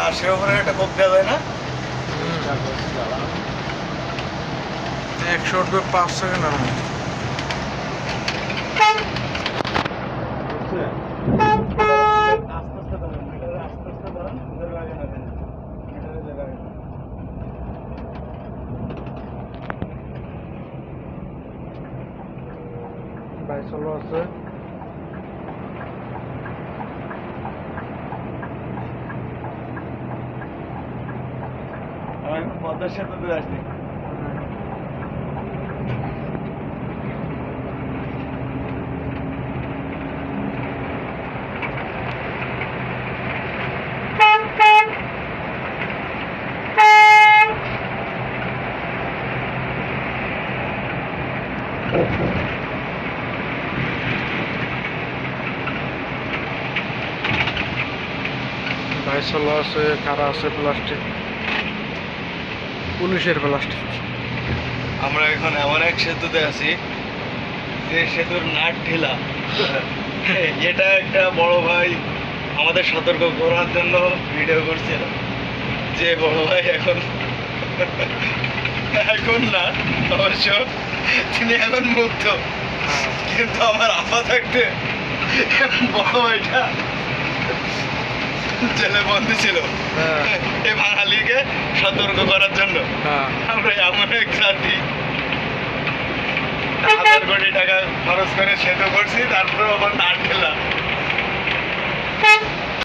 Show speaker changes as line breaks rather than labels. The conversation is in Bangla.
আশির উপরে একটা কোপ দেওয়া যায় না?
100 উঠবে 5 সেকেন্ডের মতো।
আস্তে আস্তে ধরেন, মিটারে আস্তে আস্তে ধরেন, মিটারে লাগে না কেন? মিটারে যে লাগে না।
বাইক চালু আছে।
আমি এখন পদ্মা সেতুতে আসছি।
বাইক চালু আছে, খারা আছে প্লাস্টিক, পুলিশের প্লাস্টিক।
আমরা এখন এমন এক সেতুতে আছি যে সেতুর নাট ঢিলা। এটা একটা বড় ভাই আমাদের সতর্ক করার জন্য ভিডিও করছিল যে বড় ভাই এখন এখন না অবশ্য তিনি এখন মুক্ত, কিন্তু আমার আপা থাকতে বড় ভাইটা জেলে বন্দি ছিল
হ্যাঁ,
এই বাঙালিকে সতর্ক করার জন্য।
হ্যাঁ।
আমরা এমন এক জাতি 1000 কোটি টাকা খরচ করে সেতু করছি, তারপরে আবার নাট ঢেলা।